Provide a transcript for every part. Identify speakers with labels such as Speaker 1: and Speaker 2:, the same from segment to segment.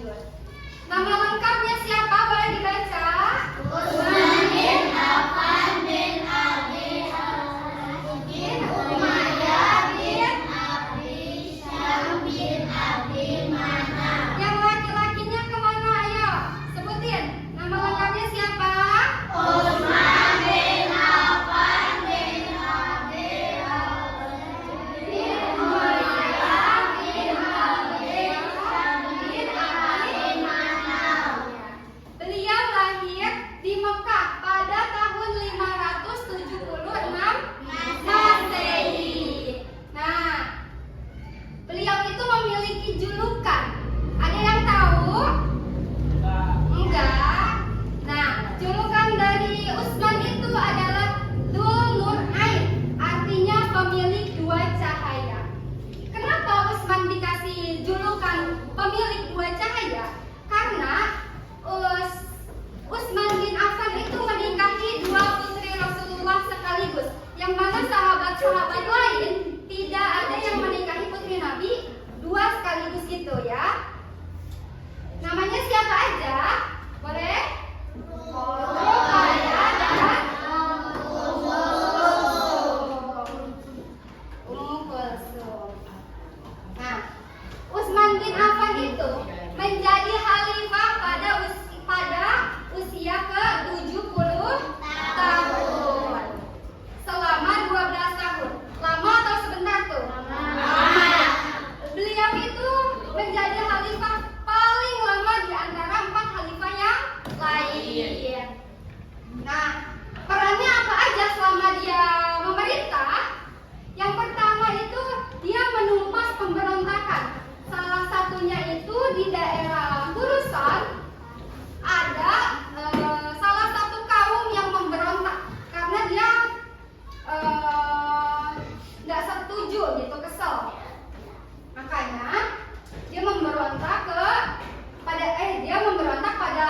Speaker 1: lanjut. Nama lengkapnya siapa? Boleh dibaca?
Speaker 2: Utsman bin Affan bin Abi bin Umayyah bin Abi Syam bin Abi Manaf.
Speaker 1: Yang laki-lakinya kemana? Ayo sebutin. Nama lengkapnya siapa?
Speaker 2: Utsman bin Affan bin Abi bin Umayyah bin Abi Syam bin Abi Manaf.
Speaker 1: Beliau lahir di Mekah pada tahun 576 Masehi. Nah, beliau itu memiliki julukan. Ada yang tahu? Enggak. Nah, julukan dari Utsman itu adalah Dzul Nurain, artinya pemilik dua cahaya. Kenapa Utsman dikasih julukan pemilik dua cahaya? Karena Utsman bin Affan itu menikahi dua putri Rasulullah sekaligus, yang mana sahabat-sahabat lain tidak ada yang menikahi putri Nabi dua sekaligus gitu ya. Namanya siapa aja? Boleh? Ruqayyah dan Ummu Kulsum. Nah, Utsman bin Affan itu menjadi khalifah pada usia ke-70 tahun. Selama 12 tahun. Lama atau sebentar tuh? Lama. Beliau itu menjadi khalifah paling lama di antara 4 khalifah yang lain. Nah, perannya apa aja selama dia memerintah? Yang pertama itu dia menumpas pemberontakan. Salah satunya itu di daerah Khurasan ada salah satu kaum yang memberontak karena dia nggak setuju gitu, kesel. Makanya dia memberontak pada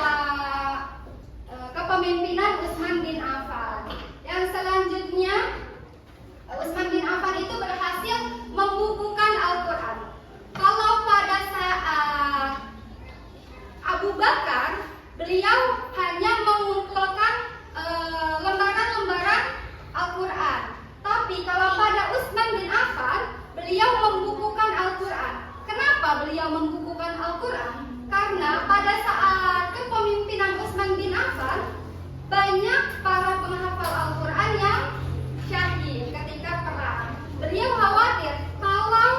Speaker 1: kepemimpinan Utsman bin Affan. Yang selanjutnya Utsman bin Affan itu berhasil membukukan Al-Quran. Kalau pada saat Abu Bakar, beliau hanya mengumpulkan lembaran-lembaran Al-Quran. Tapi kalau pada Utsman bin Affan, beliau membukukan Al-Quran. Kenapa beliau membukukan Al-Quran? Karena pada saat kepemimpinan Utsman bin Affan, banyak para penghafal Al-Quran yang syahid ketika perang. Beliau khawatir kalau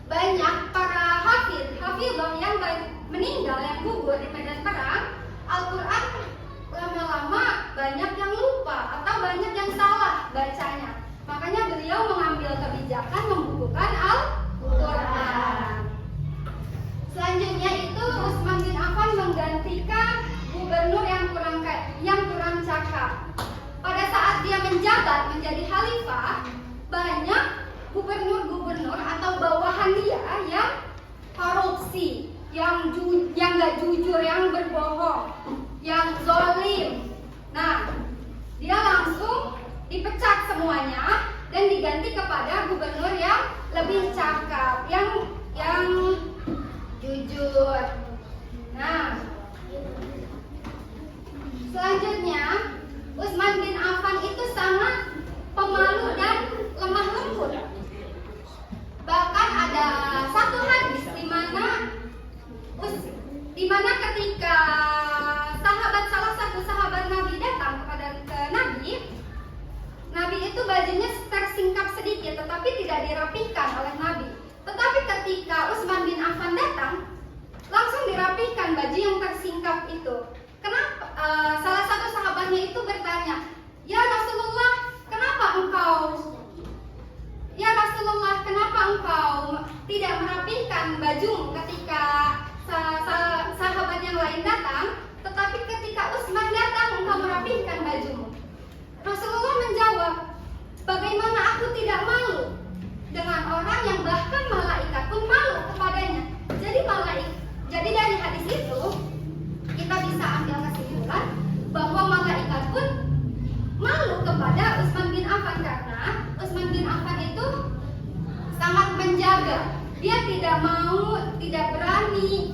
Speaker 1: banyak para hafidhah yang meninggal, yang gugur di medan perang, Al-Quran lama-lama banyak yang lupa atau banyak yang salah bacanya. Makanya beliau mengambil kebijakan membukukan Al-Quran. Selanjutnya itu Utsman bin Affan menggantikan gubernur yang kurang cakap. Pada saat dia menjabat menjadi khalifah, banyak gubernur-gubernur atau bawahan dia yang korupsi, yang nggak jujur, yang berbohong, yang zalim. Nah, dia langsung dipecat semuanya dan diganti kepada gubernur yang lebih cakap, yang jujur. Nah, selanjutnya Utsman bin Affan itu sangat pemalu dan lemah lembut. Bahkan ada satu hadis di mana ketika salah satu sahabat Nabi datang ke Nabi itu bajunya tersingkap sedikit, tetapi tidak dirapikan oleh Nabi. Tetapi ketika Utsman bin Affan datang, langsung dirapikan baju yang tersingkap itu. Kenapa? Salah satu sahabatnya itu bertanya, Ya Rasulullah, kenapa engkau tidak merapikan bajumu ketika sahabat yang lain datang, tetapi ketika Utsman datang engkau merapikan bajumu? Rasulullah menjawab, bagaimana aku tidak malu dengan orang yang bahkan malaikat pun malu kepadanya. Jadi dari hadis itu kita bisa ambil kesimpulan bahwa malaikat pun malu kepada Utsman bin Affan, karena Utsman bin Affan itu sangat menjaga. Dia tidak berani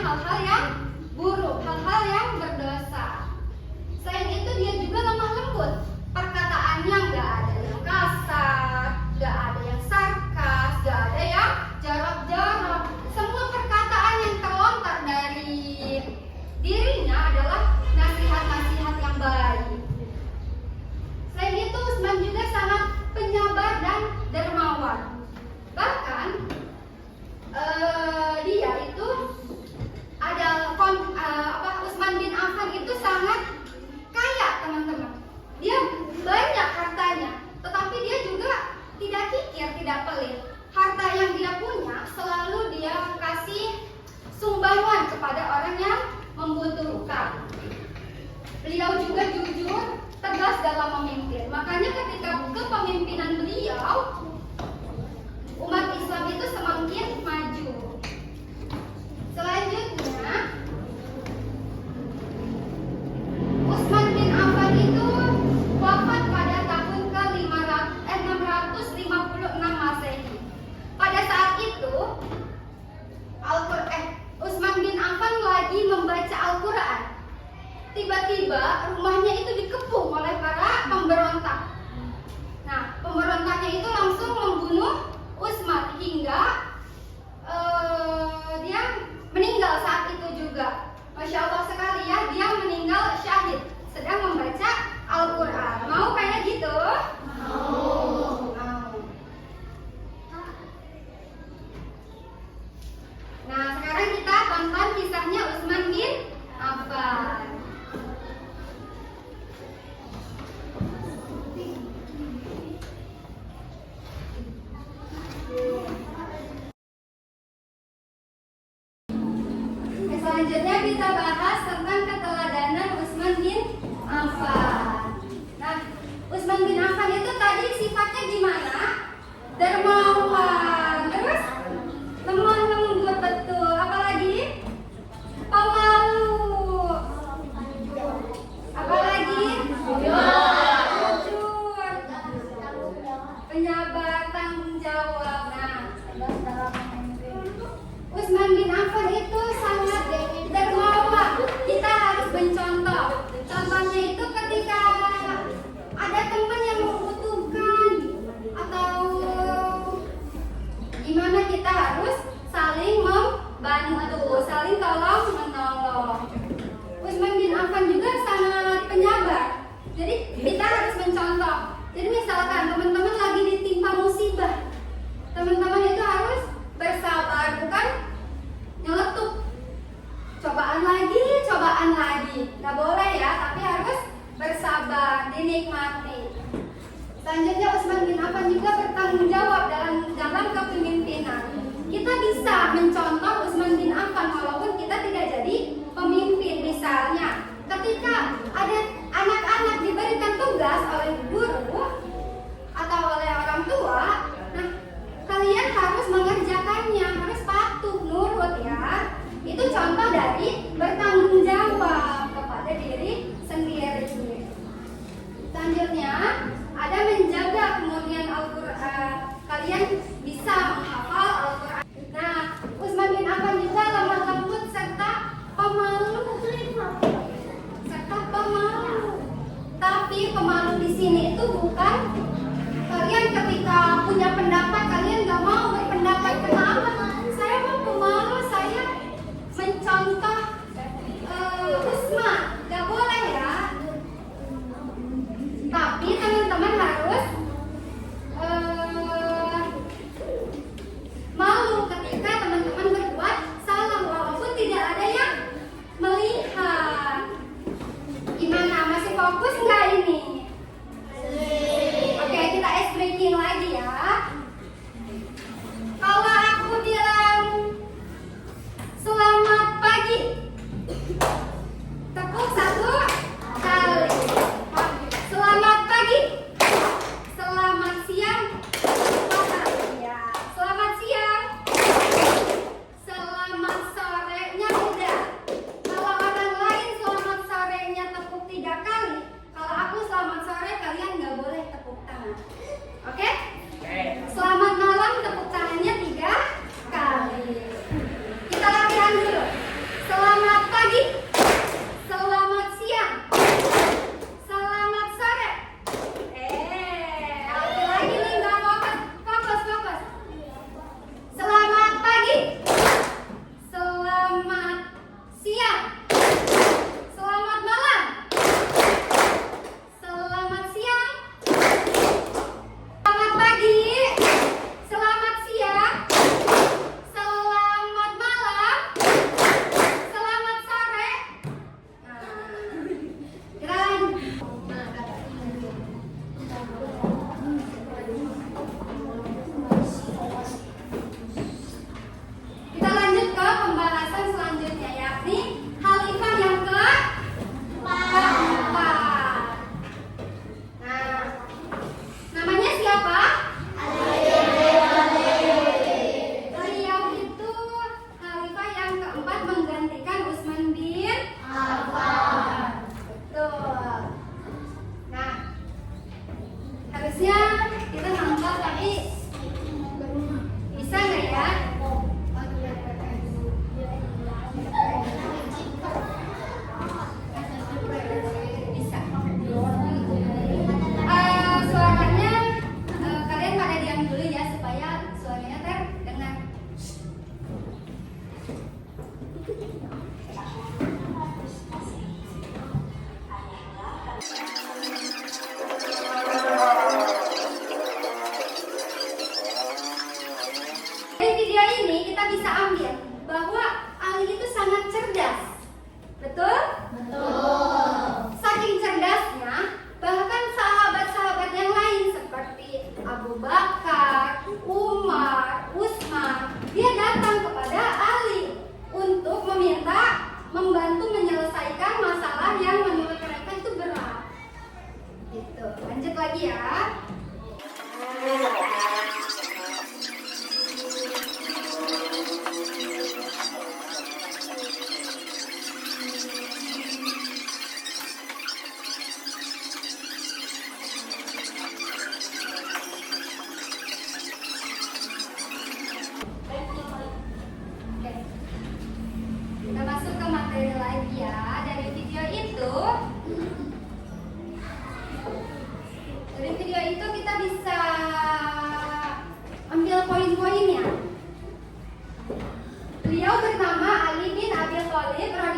Speaker 1: hal-hal yang buruk, hal-hal yang berdosa. Selain itu dia juga lemah lembut. Perkataannya nggak ada yang kasar, nggak ada yang sarkas, nggak ada yang jorok-jorok. Semua perkataan yang terlontar dari dirinya adalah nasihat-nasihat yang baik. Selain itu Utsman juga sangat penyabar dan dermawan. Bahkan dia itu Utsman bin Affan itu sangat kaya, teman-teman. Dia banyak hartanya, tetapi dia juga tidak kikir, tidak pelit. Harta yang dia punya selalu dia kasih sumbangan kepada orang yang membutuhkan. Beliau juga jujur, tegas dalam memimpin. Makanya ketika kepemimpinan beliau, umat Islam itu semakin maju. Selanjutnya, Utsman bin Affan itu wafat pada tahun ke-656 Masehi. Pada saat itu, Utsman bin Affan lagi membaca Al-Quran. Tiba-tiba rumahnya itu dikepung oleh para pemberontak. Nah, pemberontaknya itu langsung membunuh Utsman hingga dia meninggal saat itu juga. Masya Allah sekali ya, dia meninggal syahid sedang membaca Al-Quran. Mau kayak gitu? Mau. Nah, sekarang kita tonton kisahnya Utsman bin Affan. Selanjutnya kita bahas tentang keteladanan Utsman bin Affan. Nah, Utsman bin Affan itu tadi sifatnya gimana? Dermawan, terus lemah lembut, betul. Apalagi? Pemalu. Apalagi? Jujur. Penyabar, tanggung jawab. Nah, Utsman bin Affan itu sangat dermawan. Kita harus mencontoh. Contohnya itu ketika ada teman yang membutuhkan atau gimana, kita harus saling membantu, saling tolong menolong. Utsman bin Affan juga sangat penyabar. Jadi kita harus mencontoh. Jadi misalkan teman-teman lagi ditimpa musibah, teman-teman itu harus bersabar, bukan nyeletuk. Cobaan lagi, nggak boleh ya, tapi harus bersabar, dinikmati. Selanjutnya Utsman bin Affan juga bertanggung jawab dalam kepemimpinan. Kita bisa mencontoh Utsman bin Affan walaupun kita tidak jadi pemimpin. Misalnya, ketika ada anak-anak diberikan tugas oleh guru atau oleh orang tua, nah kalian harus mengerjakannya, harus patuh, nurut ya. Itu contoh dari bertanggung jawab kepada diri sendiri. Selanjutnya ada menjaga kemudian Al-Quran. Kalian bisa menghafal Al-Quran. Nah, Utsman bin Affan juga lemah lembut serta pemalu. Tapi pemalu di sini itu bukan kalian ketika punya pendapat kalian nggak mau berpendapat. Kenapa? Saya mau pemalu, saya mencontoh Utsman, nggak boleh ya. Tapi teman-teman harus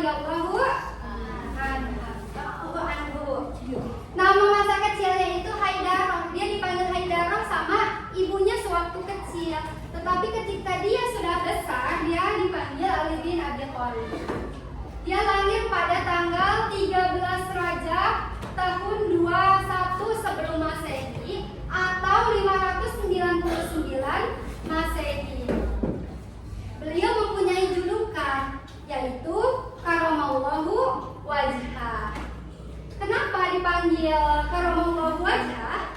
Speaker 1: radhiyallahu anhu. Nama masa kecilnya itu Haidarah. Dia dipanggil Haidarah sama ibunya sewaktu kecil. Tetapi ketika dia sudah besar, dia dipanggil Ali bin Abi Thalib. Dia lahir pada tanggal 13 Rajab tahun 21 sebelum Masehi atau 599 Masehi. Beliau mempunyai julukan yaitu Karamallahu Wajhah. Kenapa dipanggil Karamallahu Wajhah?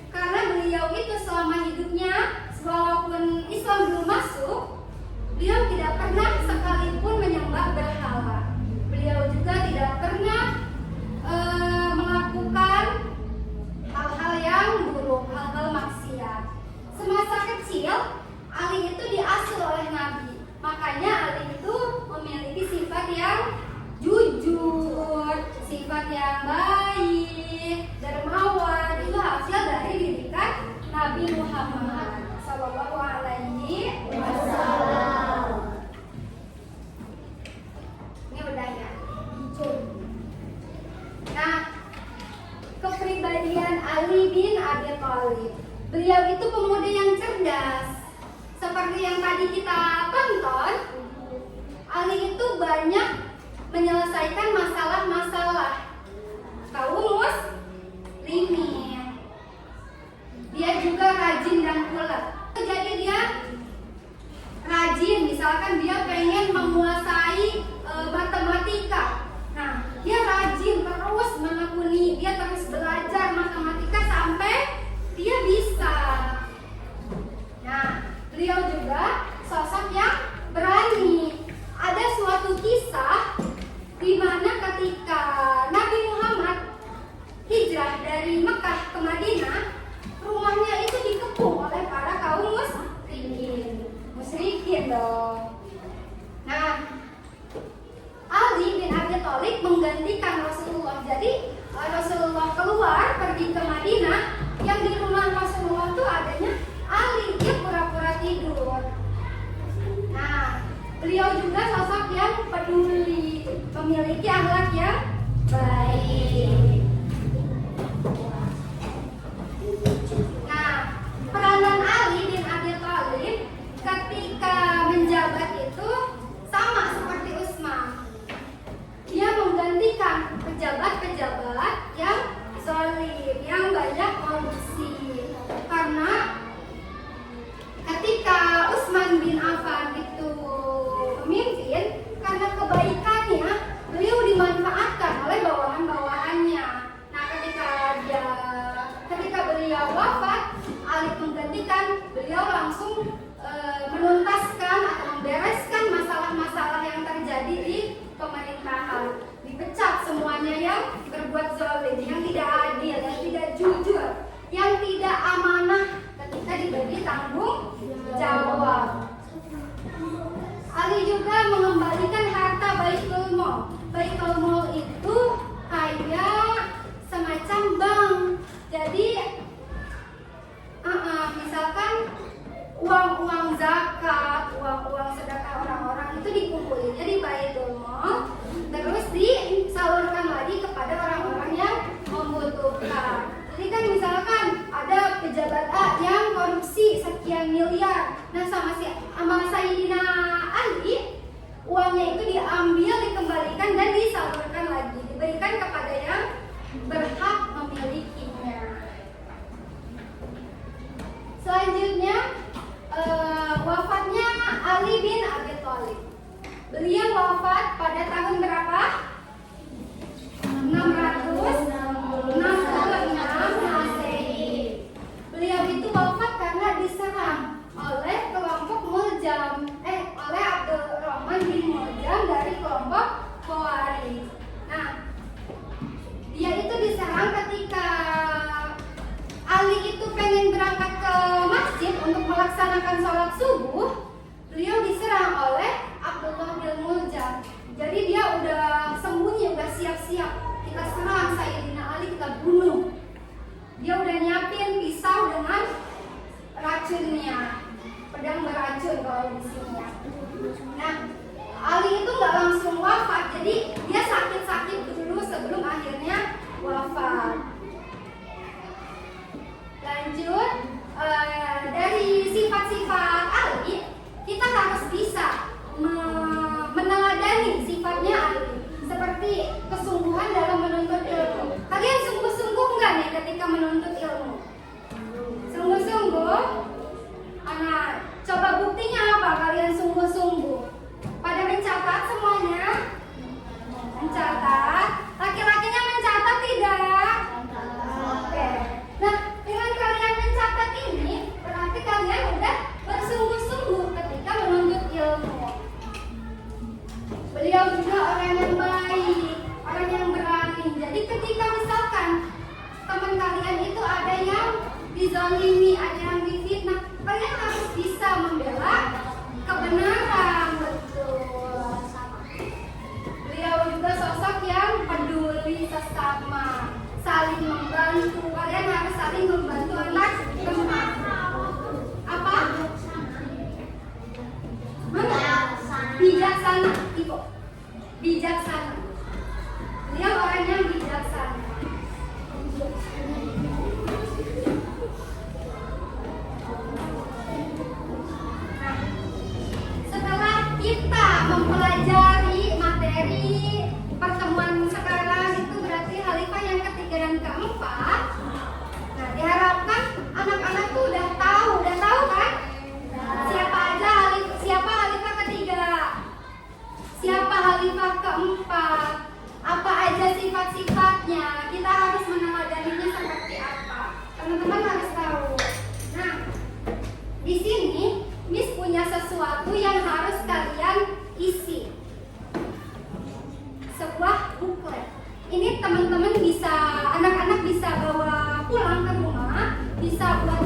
Speaker 1: Karena beliau itu selama hidupnya, walaupun Islam belum masuk, beliau tidak pernah sekalipun menyembah berhala. Beliau juga tidak pernah melakukan hal-hal yang buruk, hal-hal maksiat. Semasa kecil, Ali itu diasuh oleh Nabi. Makanya Ali itu memiliki sifat yang jujur, sifat yang baik, dermawan. Itu hasil dari didikan Nabi Muhammad Sallallahu Alaihi Wasallam. Ini udah ya. Nah, kepribadian Ali bin Abi Thalib. Beliau itu pemuda yang cerdas. Seperti yang tadi kita tonton, Ali itu banyak menyelesaikan masalah-masalah kaum muslimin. Dia juga rajin dan ulet. Jadi dia rajin, misalkan dia pengen menguasai matematika. Nah, dia rajin terus menekuni, dia terus belajar matematika sampai dia bisa. Nah, beliau juga sosok yang berani. Ada suatu kisah di mana ketika Nabi Muhammad hijrah dari Mekah ke Madinah, rumahnya itu dikepung oleh para kaum musyrikin dong. Nah, Ali bin Abi Thalib menggantikan Rasulullah. Jadi Rasulullah keluar pergi ke Madinah, yang di rumah Rasulullah itu adanya Ali. Dia pura-pura tidur. Nah, beliau juga sosok yang peduli, memiliki akhlak yang baik. Nah, peranan Ali bin Abi Thalib ketika menjabat itu sama seperti Utsman. Dia menggantikan pejabat-pejabat yang zalim, yang banyak korupsi. Karena ketika Utsman bin Affan itu memimpin, karena kebaikannya, beliau dimanfaatkan oleh bawahan-bawahannya. Nah, ketika beliau wafat, Ali menggantikan, beliau langsung menuntaskan atau membereskan masalah-masalah yang terjadi di pemerintahan. Dipecat semuanya yang berbuat zalim, yang tidak adil, yang tidak jujur, yang tidak amanah ketika diberi tanggung jawab. Ali juga mengembalikan harta Baitul Mal. Baitul Mal itu kayak semacam bank. Jadi misalkan uang-uang zakat, uang-uang sedekah orang-orang itu dikumpulnya di Baitul Mal, terus disalurkan lagi kepada orang-orang yang membutuhkan. Jadi kan misalkan ada pejabat A yang korupsi sekian miliar, nah sama Sayyidina Ali, uangnya itu diambil, dikembalikan dan disalurkan lagi, diberikan kepada yang berhak memilikinya. Selanjutnya wafatnya Ali bin Abi Thalib. Beliau wafat pada tahun berapa? 666 Masehi. Beliau itu wafat karena diserang oleh kelompok Muljam, oleh Abdurrahman bin Muljam dari kelompok Khawarij. Nah, dia itu diserang ketika Ali itu pengen berangkat ke masjid untuk melaksanakan sholat subuh. Beliau diserang oleh Abdullah bin Muljam. Jadi dia udah sembunyi, udah siap-siap. Kita serang Sayyidina Ali, kita bunuh. Dia udah nyiapin pisau dengan racunnya, pedang beracun kalau di sini. Nah, Ali itu nggak langsung wafat, jadi kesungguhan dalam menuntut ilmu. Kalian sungguh-sungguh nggak nih ketika menuntut ilmu? Sungguh-sungguh? Anak, coba buktinya apa kalian sungguh-sungguh? Pada mencatat semuanya? Mencatat. Laki-lakinya mencatat tidak? Oke. Nah, dengan kalian mencatat ini, berarti kalian udah bersungguh-sungguh ketika menuntut ilmu. Beliau juga orang yang baik, orang yang berani. Jadi ketika misalkan teman kalian itu ada yang dizalimi, ada yang difitnah, kalian harus bisa membela kebenaran. Betul. Beliau juga sosok yang peduli sesama, saling membantu. Kalian harus saling membantu anak teman. Apa? Mana? Bijaksana, Ibu. Bijaksana. Beliau orang yang bijaksana. Nah, setelah kita mempelajari materi pertemuan sekarang, itu berarti khalifah yang ketiga dan keempat. Nah, diharapkan anak-anak tuh udah tahu kan? Siapa khalifah ketiga? Siapa khalifah keempat? Apa aja sifat-sifatnya? Kita harus meneladaninya seperti apa? Teman-teman harus tahu. Nah, di sini Miss punya sesuatu yang harus kalian isi. Sebuah booklet. Ini teman-teman bisa, anak-anak bisa bawa pulang ke rumah, bisa buat